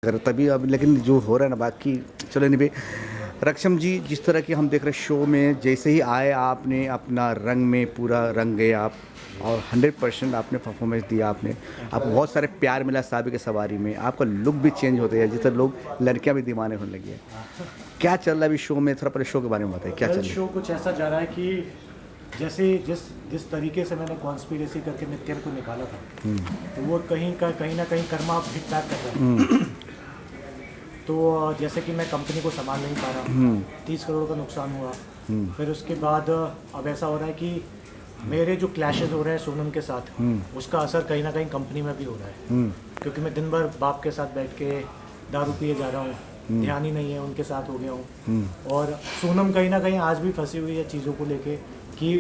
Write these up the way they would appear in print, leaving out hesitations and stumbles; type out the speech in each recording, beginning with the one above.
अगर तभी अब लेकिन जो हो रहा है ना बाकी चलो नहीं रक्षम जी जिस तरह की हम देख रहे शो में जैसे ही आए आपने अपना रंग में पूरा रंग गए आप और 100% आपने परफॉर्मेंस दिया आपने आपको बहुत सारे प्यार मिला साबी के सवारी में आपका लुक भी चेंज होते हैं जिससे लोग लड़कियां भी दीवाने होने लगी है क्या चल रहा है अभी शो में थोड़ा पहले शो के बारे में बताइए क्या चल रहा शो कुछ ऐसा जा रहा है कि जैसे जिस जिस तरीके से मैंने कॉन्स्पिरेसी करके नित्यम को निकाला था तो वो कहीं ना कहीं कर्मा हिट बैक कर रहा है। तो जैसे कि मैं कंपनी को संभाल नहीं पा रहा, 30 करोड़ का नुकसान हुआ। फिर उसके बाद अब ऐसा हो रहा है कि मेरे जो क्लैशेस हो रहे हैं सोनम के साथ उसका असर कहीं ना कहीं कंपनी में भी हो रहा है, क्योंकि मैं दिन भर बाप के साथ बैठ के दारू पिए जा रहा हूँ, ध्यान ही नहीं है, उनके साथ हो गया हूँ। और सोनम कहीं ना कहीं आज भी फंसी हुई है चीज़ों को लेके कि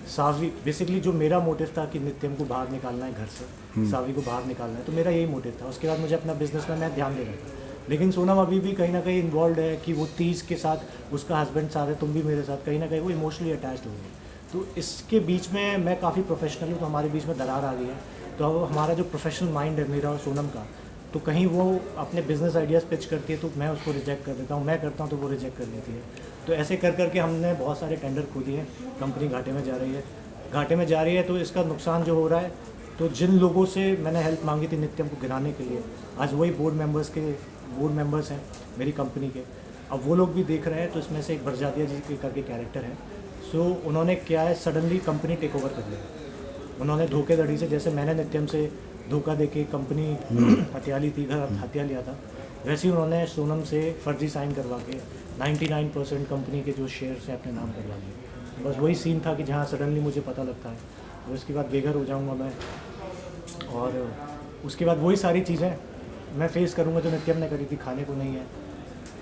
सावी बेसिकली जो मेरा मोटिव था कि नित्यम को बाहर निकालना है घर से, सावी को बाहर निकालना है, तो मेरा यही मोटिव था। उसके बाद मुझे अपना बिजनेस में मैं ध्यान दे रहा था, लेकिन सोनम अभी भी कहीं ना कहीं इन्वॉल्व है कि वो 30 के साथ उसका हस्बैंड साथ है, तुम भी मेरे साथ, कहीं ना कहीं वो इमोशनली अटैच्ड हो गई। तो इसके बीच में मैं काफ़ी प्रोफेशनल हूँ, तो हमारे बीच में दरार आ गई है। तो अब हमारा जो प्रोफेशनल माइंड है मेरा और सोनम का, तो कहीं वो अपने बिजनेस आइडियाज़ पिच करती है तो मैं उसको रिजेक्ट कर देता हूँ, मैं करता हूँ तो वो रिजेक्ट कर लेती है। तो ऐसे कर करके हमने बहुत सारे टेंडर खो दिए, कंपनी घाटे में जा रही है, घाटे में जा रही है। तो इसका नुकसान जो हो रहा है, तो जिन लोगों से मैंने हेल्प मांगी थी नित्यम को गिराने के लिए, आज वही बोर्ड मेंबर्स हैं मेरी कंपनी के। अब वो लोग भी देख रहे हैं। तो इसमें से एक बरजादिया जी के करके कैरेक्टर है। सो उन्होंने क्या है, सडनली कंपनी टेक ओवर कर लिया। उन्होंने धोखेधड़ी से, जैसे मैंने नित्यम से धोखा दे के कंपनी हत्या ली थी, घर हत्या लिया था, वैसे ही उन्होंने सोनम से फर्जी साइन करवा के 99% कंपनी के जो शेयर्स हैं अपने नाम करवा लिए। बस वही सीन था कि जहाँ सडनली मुझे पता लगता है, और उसके बाद बेघर हो जाऊँगा मैं, और उसके बाद वही सारी चीज़ें मैं फेस करूँगा जो नित्यम ने करी थी, खाने को नहीं है।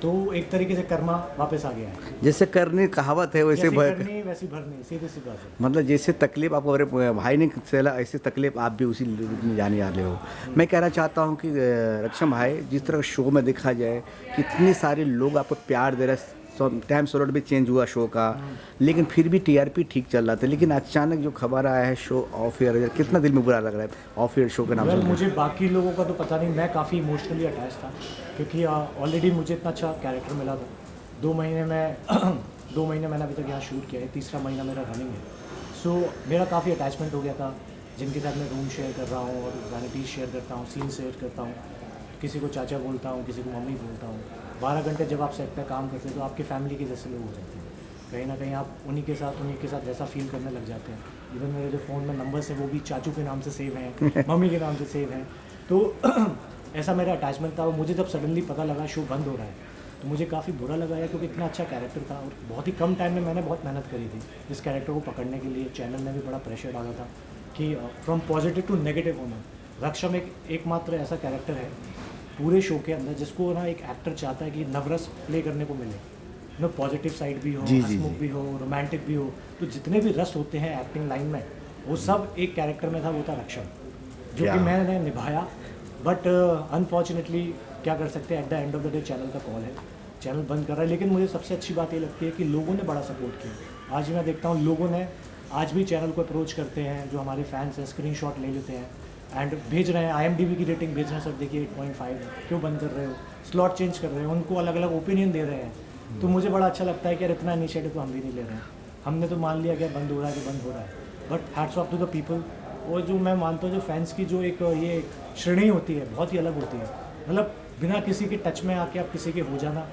तो एक तरीके से कर्मा वापस आ गया है। जैसे करनी कहावत है वैसे करनी वैसी भरनी, सीधी सी बात है। मतलब जैसे तकलीफ आपको अरे भाई ने चला ऐसे तकलीफ आप भी उसी में जाने वाले हो। मैं कहना चाहता हूँ कि रक्षम भाई जिस तरह शो में देखा जाए कितने सारे लोग आपको प्यार दे रहे हैं, टाइम स्लॉट भी चेंज हुआ शो का, लेकिन फिर भी टीआरपी ठीक चल रहा था, लेकिन अचानक जो खबर आया है शो ऑफ एयर, कितना दिल में बुरा लग रहा है ऑफ एयर शो के नाम से? मुझे बाकी लोगों का तो पता नहीं, मैं काफ़ी इमोशनली अटैच था, क्योंकि ऑलरेडी मुझे इतना अच्छा कैरेक्टर मिला था। 2 महीने में 2 महीने मैंने अभी तक यहाँ शूट किया है, तीसरा महीना मेरा रनिंग है। सो मेरा काफ़ी अटैचमेंट हो गया था, जिनके साथ मैं रूम शेयर कर रहा हूँ और वैनिटीज शेयर करता हूँ, सीन शेयर करता हूँ, किसी को चाचा बोलता हूँ, किसी को मम्मी बोलता हूँ। 12 घंटे जब आप सेट पे काम करते हैं तो आपकी फैमिली के जैसे लोग हो जाते हैं, कहीं ना कहीं आप उन्हीं के साथ वैसा फील करने लग जाते हैं। इवन मेरे जो फ़ोन में नंबर्स हैं वो भी चाचू के नाम से सेव हैं, मम्मी के नाम से सेव हैं। तो ऐसा मेरा अटैचमेंट था। और मुझे जब सडनली पता लगा शो बंद हो रहा है, तो मुझे काफ़ी बुरा लगा है, क्योंकि इतना अच्छा कैरेक्टर था और बहुत ही कम टाइम में मैंने बहुत मेहनत करी थी इस कैरेक्टर को पकड़ने के लिए। चैनल में भी बड़ा प्रेशर डाला था कि फ्रॉम पॉजिटिव टू नेगेटिव होना। रक्षम एकमात्र ऐसा कैरेक्टर है पूरे शो के अंदर जिसको ना एक एक्टर चाहता है कि नवरस प्ले करने को मिले, ना पॉजिटिव साइड भी हो, हंसमुख भी हो, रोमांटिक भी हो। तो जितने भी रस होते हैं एक्टिंग लाइन में, वो सब एक कैरेक्टर में था, वो था रक्षम, जो कि मैंने निभाया। बट अनफॉर्चुनेटली क्या कर सकते हैं, at the end of the day channel का कॉल है, चैनल बंद कर रहा है। लेकिन मुझे सबसे अच्छी बात ये लगती है कि लोगों ने बड़ा सपोर्ट किया। आज मैं देखता हूँ लोगों ने आज भी चैनल को अप्रोच करते हैं, जो हमारे फैंस हैं, स्क्रीनशॉट ले लेते हैं एंड भेज रहे हैं, IMDb की रेटिंग भेज रहे हैं, सर देखिए 8.5 क्यों बंद कर रहे हो, स्लॉट चेंज कर रहे हो, उनको अलग अलग ओपिनियन दे रहे हैं। तो मुझे बड़ा अच्छा लगता है कि यार इतना इनिशिएटिव तो हम भी नहीं ले रहे हैं, हमने तो मान लिया कि बंद हो रहा है तो बंद हो रहा है। But hats off to the people. और जो मैं मानता हूँ जो फैंस की जो एक ये श्रेणी होती है बहुत ही अलग होती है, मतलब बिना किसी के टच में आके आप किसी के हो जाना,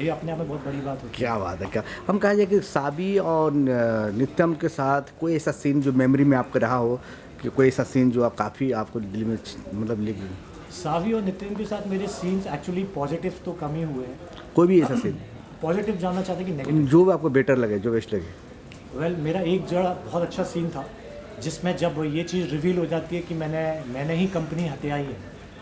ये अपने आप में बहुत बड़ी बात होती है। क्या बात है। क्या हम कहा जाए कि साबी और नित्यम के साथ कोई ऐसा सीन जो मेमोरी में आपका रहा हो, कि कोई ऐसा सीन जो आप काफ़ी आपको दिल में मतलब लिख? सावी और नितिन के साथ मेरे सीन्स एक्चुअली पॉजिटिव तो कम ही हुए हैं। कोई भी ऐसा सीन पॉजिटिव जानना चाहते कि नेगेटिव? जो भी आपको बेटर लगे, जो बेस्ट लगे। वेल मेरा एक जड़ा बहुत अच्छा सीन था, जिसमें जब ये चीज़ रिवील हो जाती है कि मैंने ही कंपनी हत्याई है,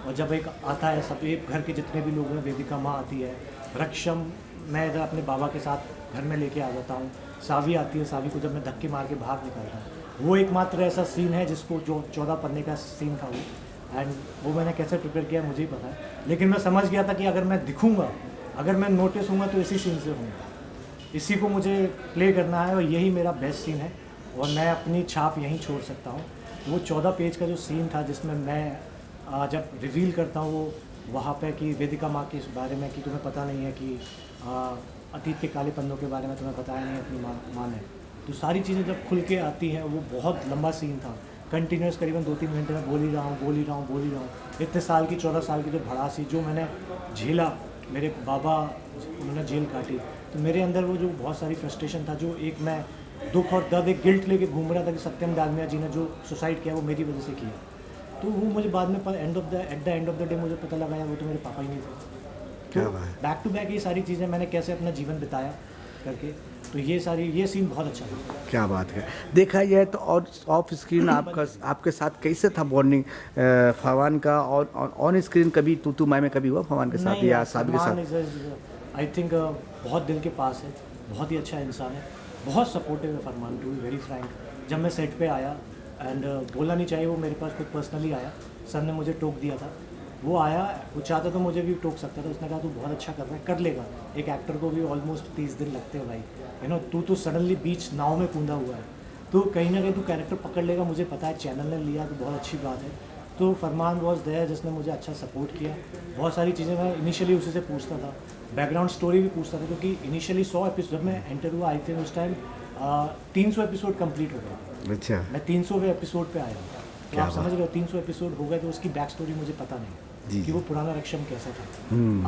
और जब एक आता है सब, एक घर के जितने भी लोग हैं, वेदिका माँ आती है, रक्षम, मैं इधर अपने बाबा के साथ घर में लेके आ जाता हूँ, सावी आती है, सावी को जब मैं धक्के मार के बाहर निकालता हूँ, वो एकमात्र ऐसा सीन है जिसको जो 14 पन्ने का सीन था वो। एंड वो मैंने कैसे प्रिपेयर किया मुझे ही पता है, लेकिन मैं समझ गया था कि अगर मैं दिखूँगा, अगर मैं नोटिस हूँगा तो इसी सीन से होऊंगा, इसी को मुझे प्ले करना है और यही मेरा बेस्ट सीन है और मैं अपनी छाप यहीं छोड़ सकता हूँ। वो 14 पेज का जो सीन था जिसमें मैं जब रिवील करता हूँ वो वहाँ पे कि वेदिका माँ के बारे में कि तुम्हें पता नहीं है कि अतीत के काले पन्नों के बारे में तुम्हें बताया नहीं अपनी माँ ने। तो सारी चीज़ें जब खुल के आती हैं, वो बहुत लंबा सीन था, कंटिन्यूस करीबन 2-3 घंटे में बोल ही रहा हूँ। इतने साल की 14 साल की जो भड़ासी जो मैंने झेला, मेरे बाबा उन्होंने जेल काटी, तो मेरे अंदर वो जो बहुत सारी फ्रस्ट्रेशन था, जो एक मैं दुख और दर्द, एक गिल्ट लेके घूम रहा था कि सत्यम डालमिया जी ने जो सुसाइड किया वो मेरी वजह से किया। तो वो मुझे बाद में at the end of the day मुझे पता लगा यार वो तो मेरे पापा ही नहीं थे। क्या तो बात है। बैक टू बैक ये सारी चीज़ें मैंने कैसे अपना जीवन बिताया करके, तो ये सीन बहुत अच्छा था। क्या बात है। देखा जाए तो और ऑफ स्क्रीन आपके साथ कैसे था बॉन्डिंग फरमान का, और ऑन स्क्रीन कभी तू मैं में कभी हुआ फरमान के साथ या साबिर के साथ? आई थिंक बहुत दिल के पास है, बहुत ही अच्छा इंसान है, बहुत सपोर्टिव है फरमान, टू बी वेरी फ्रैंक। जब मैं सेट पे आया एंड बोलना नहीं चाहिए, वो मेरे पास खुद पर्सनली आया, सर ने मुझे टोक दिया था, वो आया, वो चाहता तो मुझे भी टोक सकता था, उसने कहा तू बहुत अच्छा कर रहा है, कर लेगा, एक एक्टर को भी ऑलमोस्ट 30 दिन लगते हैं भाई, यू नो, तू तो सडनली बीच नाव में कूदा हुआ है, तो कहीं ना कहीं तू कैरेक्टर पकड़ लेगा, मुझे पता है, चैनल ने लिया तो बहुत अच्छी बात है। तो फरमान वॉज देयर जिसने मुझे अच्छा सपोर्ट किया, बहुत सारी चीज़ें मैं इनिशियली उसी से पूछता था, बैकग्राउंड स्टोरी भी पूछता था, क्योंकि इनिशियली 100 एपिसोड जब मैं एंटर हुआ, आई थिंक उस टाइम 300 एपिसोड कंप्लीट हो गए, अच्छा, मैं 300वें एपिसोड पे आया, तो क्या आप समझ रहे हो 300 एपिसोड हो गए, तो उसकी बैक स्टोरी मुझे पता नहीं जी कि वो पुराना रक्षम कैसा था।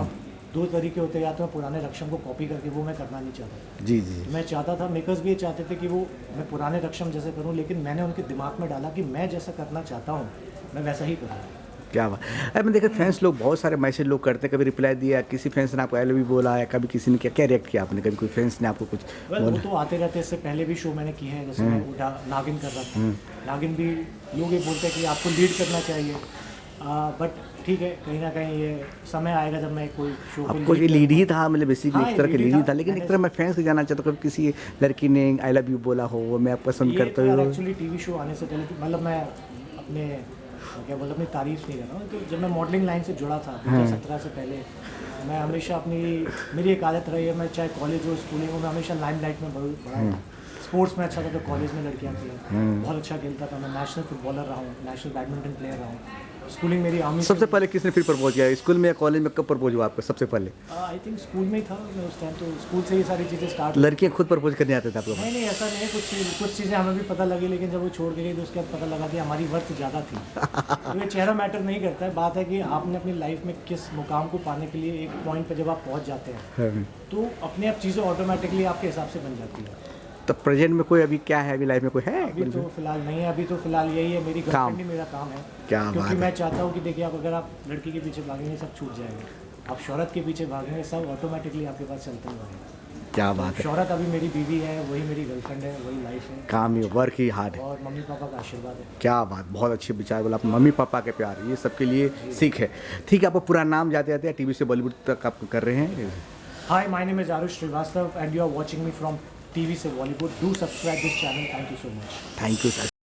अब 2 तरीके होते हैं, या तो मैं पुराने रक्षम को कॉपी करके, वो मैं करना नहीं चाहता, जी जी, मैं चाहता था, मेकर्स भी ये चाहते थे कि वो मैं पुराने रक्षम जैसे करूं, लेकिन मैंने उनके दिमाग में डाला कि मैं जैसा करना चाहता हूं मैं वैसा ही करूँ। क्या बात। अरे मैं देखा फैंस लोग बहुत सारे मैसेज लोग करते हैं, कभी रिप्लाई दिया, किसी फैंस ने आपको आई लव यू बोला, या कभी किसी ने क्या क्या रिएक्ट किया आपने, कभी कोई फैंस ने आपको कुछ वेल वो बोला? तो आते रहते, इससे पहले भी शो मैंने किए हैं, जैसे मैं उठा नागिन कर रहा था, नागिन भी लोग ये बोलते हैं कि आपको लीड करना चाहिए, बट ठीक है, कहीं ना कहीं ये समय आएगा जब मैं कोई शो आपको ये लीड ही था, मतलब बेसिकली हाँ, एक तरह ये के lead लीड ही था। था, लेकिन एक मैंने- तरह मैं फैंस को जानना चाहता हूँ, कभी किसी लड़की ने आई लव यू बोला हो, वो मैं आप पसंद ये करते तो यार हो? एक्चुअली टीवी शो आने से पहले, मतलब मैं अपने क्या बोल, अपनी तारीफ नहीं कर रहा हूँ, तो जब मैं मॉडलिंग लाइन से जुड़ा था 2017 से पहले, मैं हमेशा मेरी एक आदत रही है, मैं चाहे कॉलेज हो स्कूलिंग हो, मैं हमेशा लाइमलाइट में बड़ा हूँ। स्पोर्ट्स में अच्छा था तो कॉलेज में लड़कियाँ थी, बहुत अच्छा खेलता था, मैं नेशनल फुटबॉलर रहा हूँ, नेशनल बैडमिंटन प्लेयर रहा हूँ, स्कूलिंग मेरी आर्मी। सबसे पहले किसने फिर प्रपोज किया, स्कूल में या कॉलेज में, कब प्रपोज हुआ आपको सबसे पहले? आई थिंक स्कूल में ही था मैं उस टाइम, तो स्कूल से ये सारी चीज़ें स्टार्ट। लड़कियां खुद प्रपोज करने आते थे आपको? नहीं ऐसा नहीं है, कुछ चीज़ें हमें भी पता लगी, लेकिन जब वो छोड़ के गई तो उसके बाद पता लगा कि हमारी वर्थ ज़्यादा थी। तो ये चेहरा मैटर नहीं करता है, बात है कि आपने अपनी लाइफ में किस मुकाम को पाने के लिए एक पॉइंट पे जब आप पहुंच जाते हैं, तो अपने आप चीज़ें ऑटोमेटिकली आपके हिसाब से बन जाती है। तो प्रेजेंट में कोई अभी क्या है, अभी लाइफ में कोई है? अभी तो फिलहाल नहीं है, अभी तो फिलहाल यही है, मेरी काम। गर्लफ्रेंड ही मेरा काम है। क्या बात क्योंकि है। मैं चाहता हूँ कि देखिए, आप अगर आप लड़की के पीछे भागेंगे सब छूट जाएगा, आप शोहरत के पीछे भागेंगे सब ऑटोमेटिकली आपके पास चलता ही रहेगा। क्या बात है। शोहरत अभी मेरी बीवी है, वही मेरी गर्लफ्रेंड है, वही लाइफ है, काम ही वर्क ही हार्ड है। और मम्मी पापा का आशीर्वाद है। क्या बात, बहुत अच्छे विचार बोला आप, मम्मी पापा के प्यार, ये सबके लिए सीख है। ठीक है, आपको पूरा नाम जाते जाते टीवी से बॉलीवुड तक आप कर रहे हैं? Hi, my name is Aarush Srivastava and you are watching me from TV से Bollywood. Do subscribe this channel, thank you so much. Thank you sir.